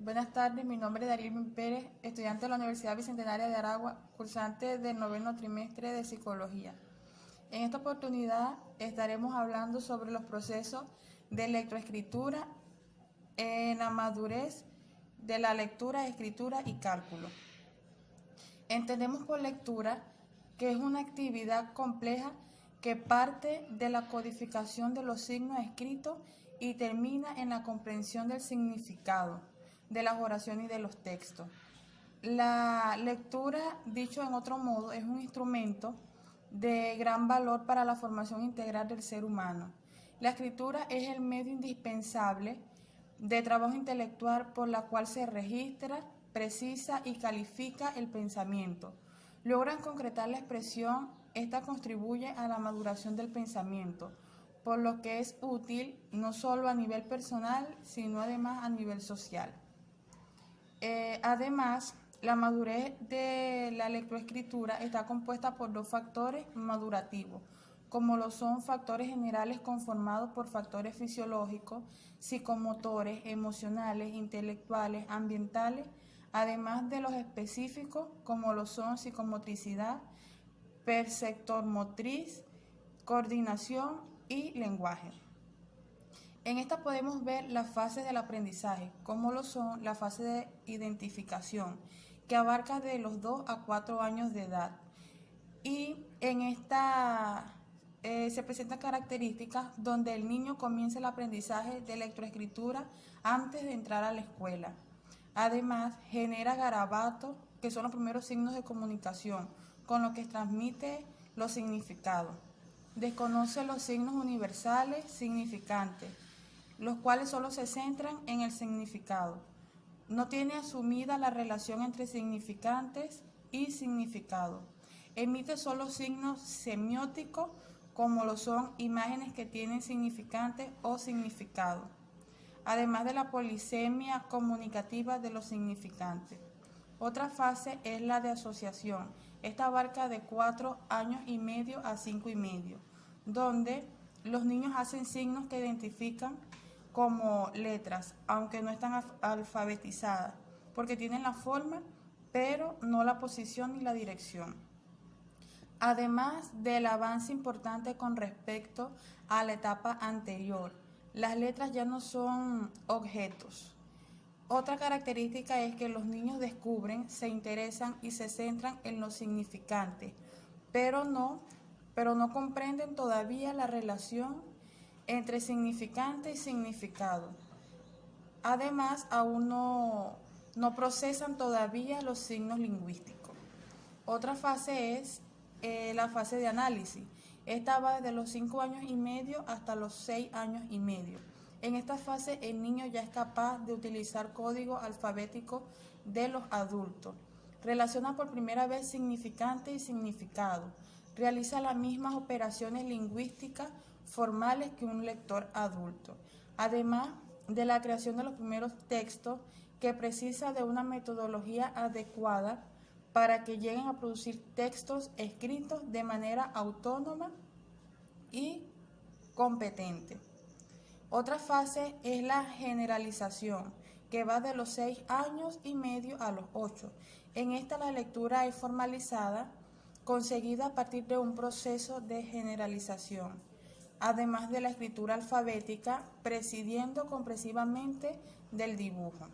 Buenas tardes, mi nombre es Darío Pérez, estudiante de la Universidad Bicentenaria de Aragua, cursante del 9º trimestre de Psicología. En esta oportunidad estaremos hablando sobre los procesos de lectoescritura en la madurez de la lectura, escritura y cálculo. Entendemos por lectura que es una actividad compleja que parte de la codificación de los signos escritos y termina en la comprensión del significado de las oraciones y de los textos. La lectura, dicho en otro modo, es un instrumento de gran valor para la formación integral del ser humano. La escritura es el medio indispensable de trabajo intelectual por la cual se registra, precisa y califica el pensamiento. Logran concretar la expresión, esta contribuye a la maduración del pensamiento, por lo que es útil no solo a nivel personal, sino además a nivel social. Además, la madurez de la lectoescritura está compuesta por dos factores madurativos, como lo son factores generales conformados por factores fisiológicos, psicomotores, emocionales, intelectuales, ambientales, además de los específicos, como lo son psicomotricidad, perceptor motriz, coordinación y lenguaje. En esta podemos ver las fases del aprendizaje, como lo son la fase de identificación, que abarca de los 2 a 4 años de edad. Y en esta se presentan características donde el niño comienza el aprendizaje de lectoescritura antes de entrar a la escuela. Además, genera garabatos, que son los primeros signos de comunicación, con los que transmite los significados. Desconoce los signos universales significantes, los cuales solo se centran en el significado. No tiene asumida la relación entre significantes y significado. Emite solo signos semióticos, como lo son imágenes que tienen significantes o significado, además de la polisemia comunicativa de los significantes. Otra fase es la de asociación. Esta abarca de 4 años y medio a 5 y medio, donde los niños hacen signos que identifican como letras, aunque no están alfabetizadas, porque tienen la forma, pero no la posición ni la dirección. Además del avance importante con respecto a la etapa anterior, las letras ya no son objetos. Otra característica es que los niños descubren, se interesan y se centran en lo significante, pero no comprenden todavía la relación entre significante y significado. Además, aún no procesan todavía los signos lingüísticos. Otra fase es la fase de análisis. Esta va desde los 5 años y medio hasta los 6 años y medio. En esta fase el niño ya es capaz de utilizar código alfabético de los adultos. Relaciona por primera vez significante y significado. Realiza las mismas operaciones lingüísticas formales que un lector adulto. Además de la creación de los primeros textos, que precisa de una metodología adecuada para que lleguen a producir textos escritos de manera autónoma y competente. Otra fase es la generalización, que va de los 6 años y medio a los 8. En esta la lectura es formalizada, conseguida a partir de un proceso de generalización, además de la escritura alfabética, prescindiendo comprensivamente del dibujo.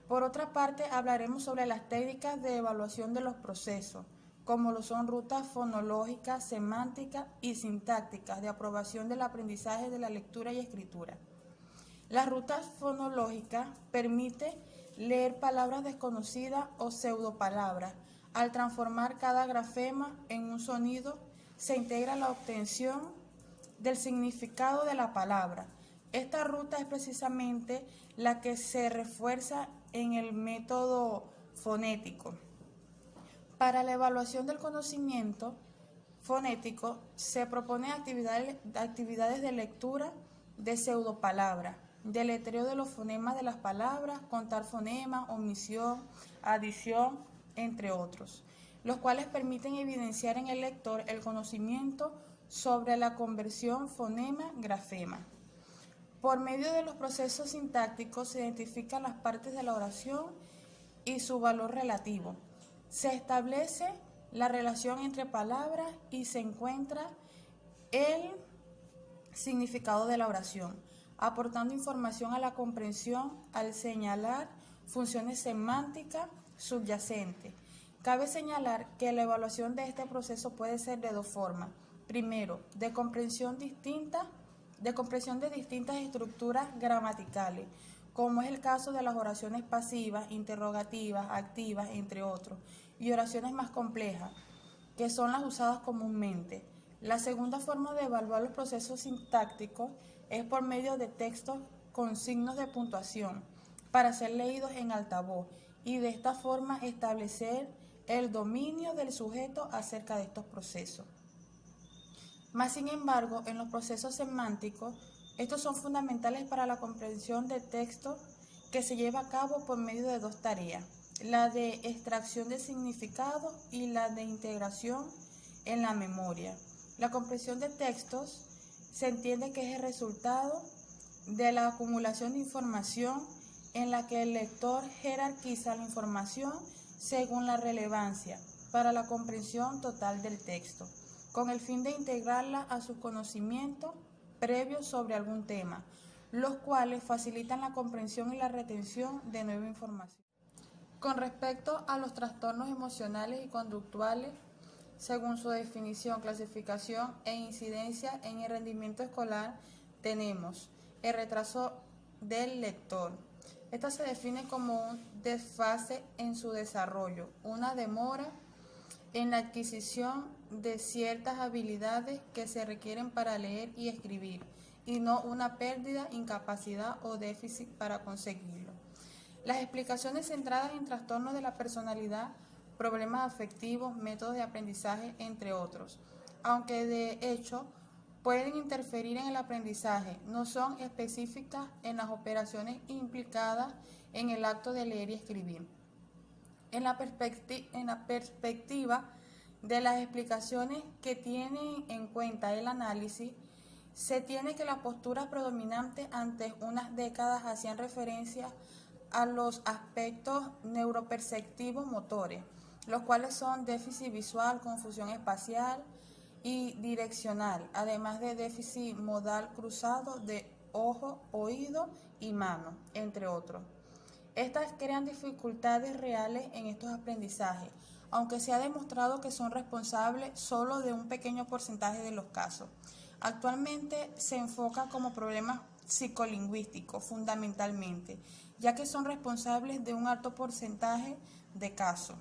Por otra parte, hablaremos sobre las técnicas de evaluación de los procesos, como lo son rutas fonológicas, semánticas y sintácticas de aprobación del aprendizaje de la lectura y escritura. Las rutas fonológicas permiten leer palabras desconocidas o pseudopalabras. Al transformar cada grafema en un sonido, se integra la obtención del significado de la palabra. Esta ruta es precisamente la que se refuerza en el método fonético. Para la evaluación del conocimiento fonético se proponen actividades de lectura de pseudopalabras, deletreo de los fonemas de las palabras, contar fonemas, omisión, adición, entre otros, los cuales permiten evidenciar en el lector el conocimiento sobre la conversión fonema-grafema. Por medio de los procesos sintácticos se identifican las partes de la oración y su valor relativo. Se establece la relación entre palabras y se encuentra el significado de la oración, aportando información a la comprensión al señalar funciones semánticas subyacentes. Cabe señalar que la evaluación de este proceso puede ser de dos formas. Primero, de comprensión de distintas estructuras gramaticales, como es el caso de las oraciones pasivas, interrogativas, activas, entre otros, y oraciones más complejas, que son las usadas comúnmente. La segunda forma de evaluar los procesos sintácticos es por medio de textos con signos de puntuación para ser leídos en altavoz y de esta forma establecer el dominio del sujeto acerca de estos procesos. Más sin embargo, en los procesos semánticos, estos son fundamentales para la comprensión de texto que se lleva a cabo por medio de dos tareas, la de extracción de significado y la de integración en la memoria. La comprensión de textos se entiende que es el resultado de la acumulación de información en la que el lector jerarquiza la información según la relevancia para la comprensión total del texto, con el fin de integrarla a sus conocimientos previos sobre algún tema, los cuales facilitan la comprensión y la retención de nueva información. Con respecto a los trastornos emocionales y conductuales, según su definición, clasificación e incidencia en el rendimiento escolar, tenemos el retraso del lector. Esta se define como un desfase en su desarrollo, una demora en la adquisición de ciertas habilidades que se requieren para leer y escribir, y no una pérdida, incapacidad o déficit para conseguirlo. Las explicaciones centradas en trastornos de la personalidad, problemas afectivos, métodos de aprendizaje, entre otros, aunque de hecho pueden interferir en el aprendizaje, no son específicas en las operaciones implicadas en el acto de leer y escribir. En la perspectiva de las explicaciones que tienen en cuenta el análisis, se tiene que las posturas predominantes antes unas décadas hacían referencia a los aspectos neuroperceptivos motores, los cuales son déficit visual, confusión espacial y direccional, además de déficit modal cruzado de ojo, oído y mano, entre otros. Estas crean dificultades reales en estos aprendizajes, aunque se ha demostrado que son responsables solo de un pequeño porcentaje de los casos. Actualmente se enfoca como problemas psicolingüísticos fundamentalmente, ya que son responsables de un alto porcentaje de casos.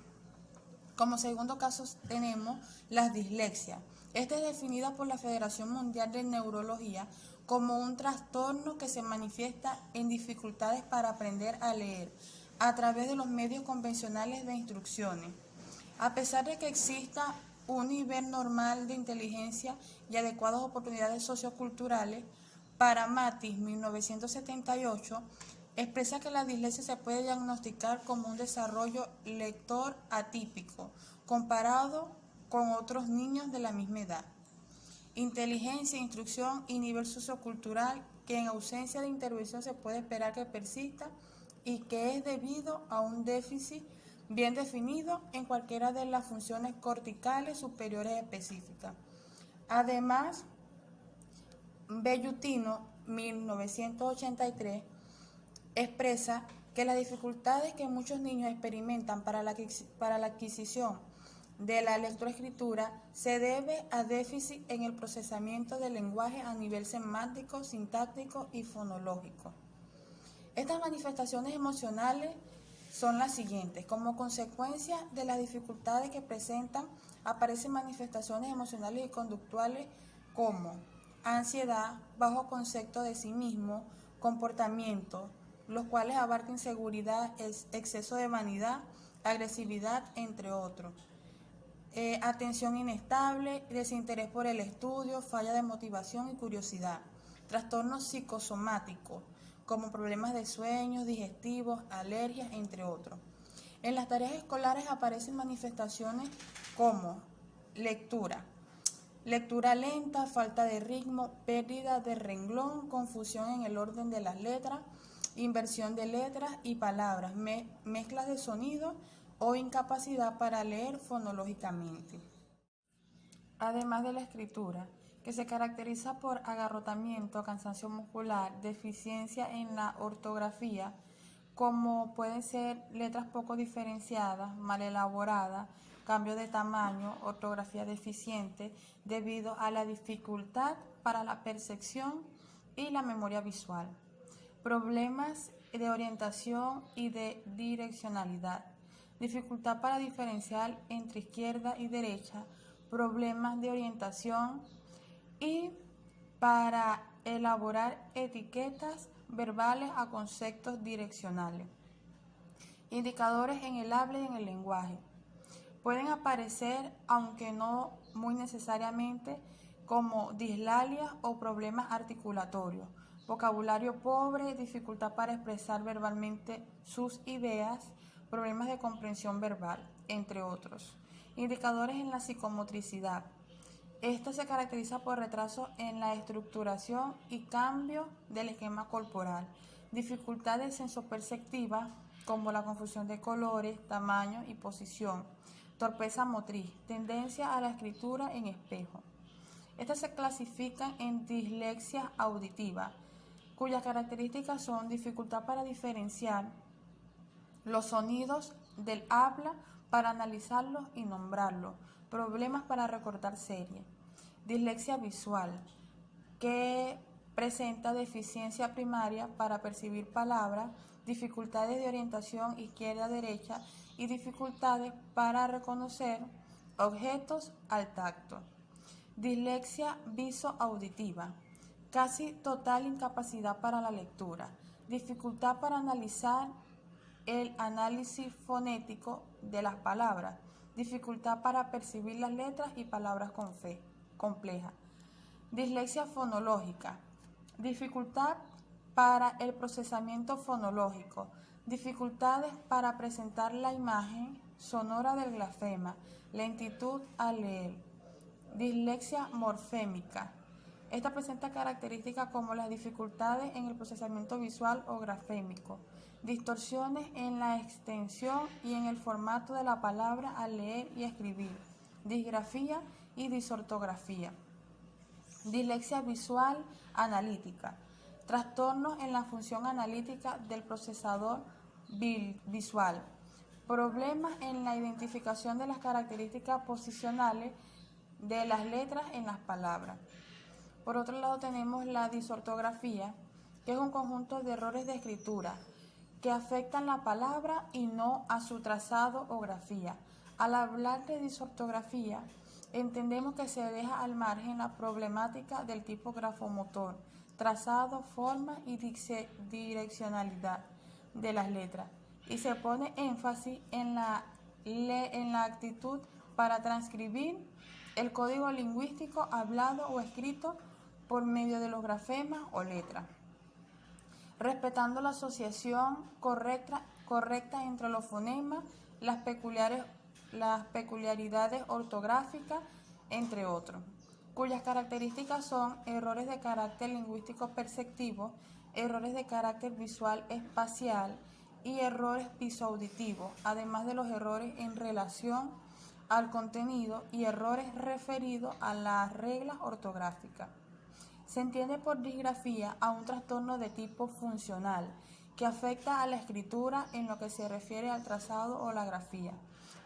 Como segundo caso tenemos la dislexia. Esta es definida por la Federación Mundial de Neurología como un trastorno que se manifiesta en dificultades para aprender a leer a través de los medios convencionales de instrucciones. A pesar de que exista un nivel normal de inteligencia y adecuadas oportunidades socioculturales, para Matis, 1978, expresa que la dislexia se puede diagnosticar como un desarrollo lector atípico comparado con otros niños de la misma edad. Inteligencia, instrucción y nivel sociocultural que en ausencia de intervención se puede esperar que persista y que es debido a un déficit bien definido en cualquiera de las funciones corticales superiores específicas. Además, Bellutino, 1983, expresa que las dificultades que muchos niños experimentan para la adquisición de la lectoescritura se debe a déficit en el procesamiento del lenguaje a nivel semántico, sintáctico y fonológico. Estas manifestaciones emocionales son las siguientes. Como consecuencia de las dificultades que presentan, aparecen manifestaciones emocionales y conductuales como ansiedad, bajo concepto de sí mismo, comportamiento, los cuales abarcan inseguridad, exceso de vanidad, agresividad, entre otros. Atención inestable, desinterés por el estudio, falla de motivación y curiosidad. Trastornos psicosomáticos, como problemas de sueño, digestivos, alergias, entre otros. En las tareas escolares aparecen manifestaciones como lectura, lectura lenta, falta de ritmo, pérdida de renglón, confusión en el orden de las letras, inversión de letras y palabras, mezclas de sonido o incapacidad para leer fonológicamente. Además de la escritura, que se caracteriza por agarrotamiento, cansancio muscular, deficiencia en la ortografía, como pueden ser letras poco diferenciadas, mal elaboradas, cambio de tamaño, ortografía deficiente, debido a la dificultad para la percepción y la memoria visual. Problemas de orientación y de direccionalidad, dificultad para diferenciar entre izquierda y derecha, problemas de orientación y para elaborar etiquetas verbales a conceptos direccionales. Indicadores en el habla y en el lenguaje. Pueden aparecer, aunque no muy necesariamente, como dislalia o problemas articulatorios, vocabulario pobre, dificultad para expresar verbalmente sus ideas, problemas de comprensión verbal, entre otros. Indicadores en la psicomotricidad. Esta se caracteriza por retraso en la estructuración y cambio del esquema corporal, dificultades sensoperceptivas como la confusión de colores, tamaño y posición, torpeza motriz, tendencia a la escritura en espejo. Estas se clasifican en dislexia auditiva, cuyas características son dificultad para diferenciar los sonidos del habla para analizarlos y nombrarlos, problemas para recordar series. Dislexia visual, que presenta deficiencia primaria para percibir palabras, dificultades de orientación izquierda-derecha y dificultades para reconocer objetos al tacto. Dislexia visoauditiva, casi total incapacidad para la lectura, dificultad para analizar el análisis fonético de las palabras, dificultad para percibir las letras y palabras complejas. Dislexia fonológica, dificultad para el procesamiento fonológico, dificultades para presentar la imagen sonora del grafema, lentitud al leer. Dislexia morfémica. Esta presenta características como las dificultades en el procesamiento visual o grafémico, distorsiones en la extensión y en el formato de la palabra al leer y escribir, disgrafía y disortografía. Dislexia visual analítica, trastornos en la función analítica del procesador visual, problemas en la identificación de las características posicionales de las letras en las palabras. Por otro lado tenemos la disortografía, que es un conjunto de errores de escritura que afectan la palabra y no a su trazado o grafía. Al hablar de disortografía, entendemos que se deja al margen la problemática del tipo grafomotor, trazado, forma y direccionalidad de las letras, y se pone énfasis en la actitud para transcribir el código lingüístico hablado o escrito por medio de los grafemas o letras, respetando la asociación correcta entre los fonemas, las peculiaridades ortográficas, entre otros, cuyas características son errores de carácter lingüístico perceptivo, errores de carácter visual espacial y errores visoauditivos, además de los errores en relación al contenido y errores referidos a las reglas ortográficas. Se entiende por disgrafía a un trastorno de tipo funcional que afecta a la escritura en lo que se refiere al trazado o la grafía.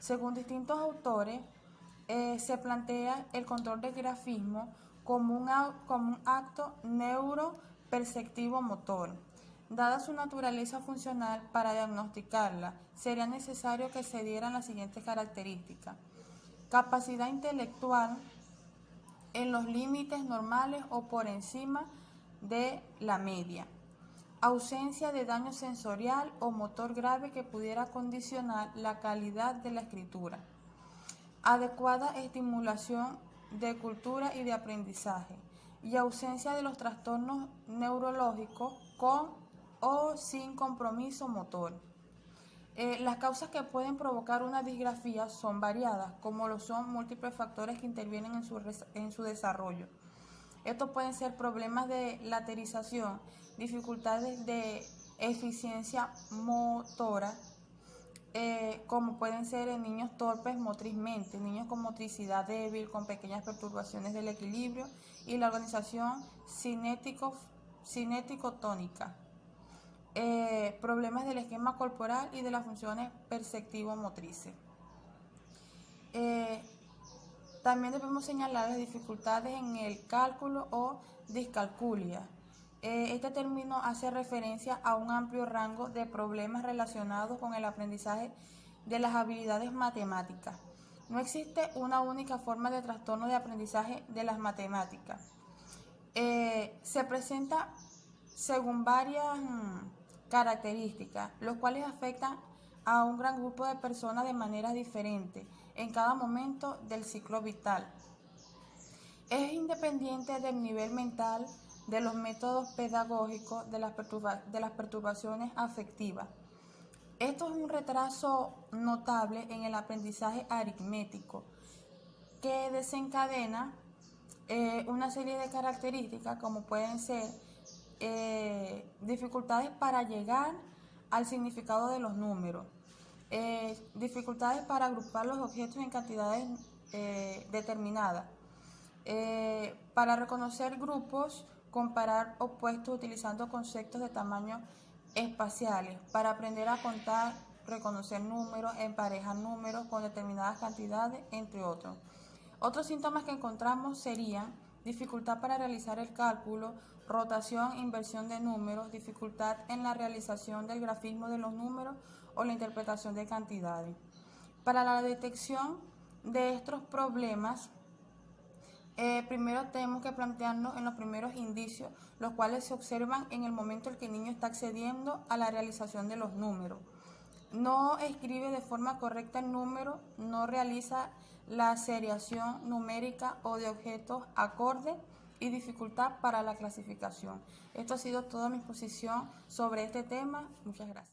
Según distintos autores, se plantea el control del grafismo como un acto neuroperceptivo motor. Dada su naturaleza funcional, para diagnosticarla sería necesario que se dieran las siguientes características: capacidad intelectual en los límites normales o por encima de la media, ausencia de daño sensorial o motor grave que pudiera condicionar la calidad de la escritura, adecuada estimulación de cultura y de aprendizaje, y ausencia de los trastornos neurológicos con o sin compromiso motor. Las causas que pueden provocar una disgrafía son variadas, como lo son múltiples factores que intervienen en su desarrollo. Estos pueden ser problemas de laterización, dificultades de eficiencia motora, como pueden ser en niños torpes motrizmente, niños con motricidad débil, con pequeñas perturbaciones del equilibrio y la organización cinético-tónica. Problemas del esquema corporal y de las funciones perceptivo-motrices. También debemos señalar las dificultades en el cálculo o discalculia. Este término hace referencia a un amplio rango de problemas relacionados con el aprendizaje de las habilidades matemáticas. No existe una única forma de trastorno de aprendizaje de las matemáticas. Se presenta según varias características, los cuales afectan a un gran grupo de personas de manera diferente en cada momento del ciclo vital. Es independiente del nivel mental, de los métodos pedagógicos, de las perturbaciones afectivas. Esto es un retraso notable en el aprendizaje aritmético que desencadena una serie de características como pueden ser dificultades para llegar al significado de los números, dificultades para agrupar los objetos en cantidades determinadas, para reconocer grupos, comparar opuestos utilizando conceptos de tamaño espaciales, para aprender a contar, reconocer números, emparejar números con determinadas cantidades, entre otros. Otros síntomas que encontramos serían dificultad para realizar el cálculo, rotación, inversión de números, dificultad en la realización del grafismo de los números o la interpretación de cantidades. Para la detección de estos problemas, primero tenemos que plantearnos en los primeros indicios, los cuales se observan en el momento en que el niño está accediendo a la realización de los números. No escribe de forma correcta el número, no realiza la seriación numérica o de objetos acordes y dificultad para la clasificación. Esto ha sido toda mi exposición sobre este tema. Muchas gracias.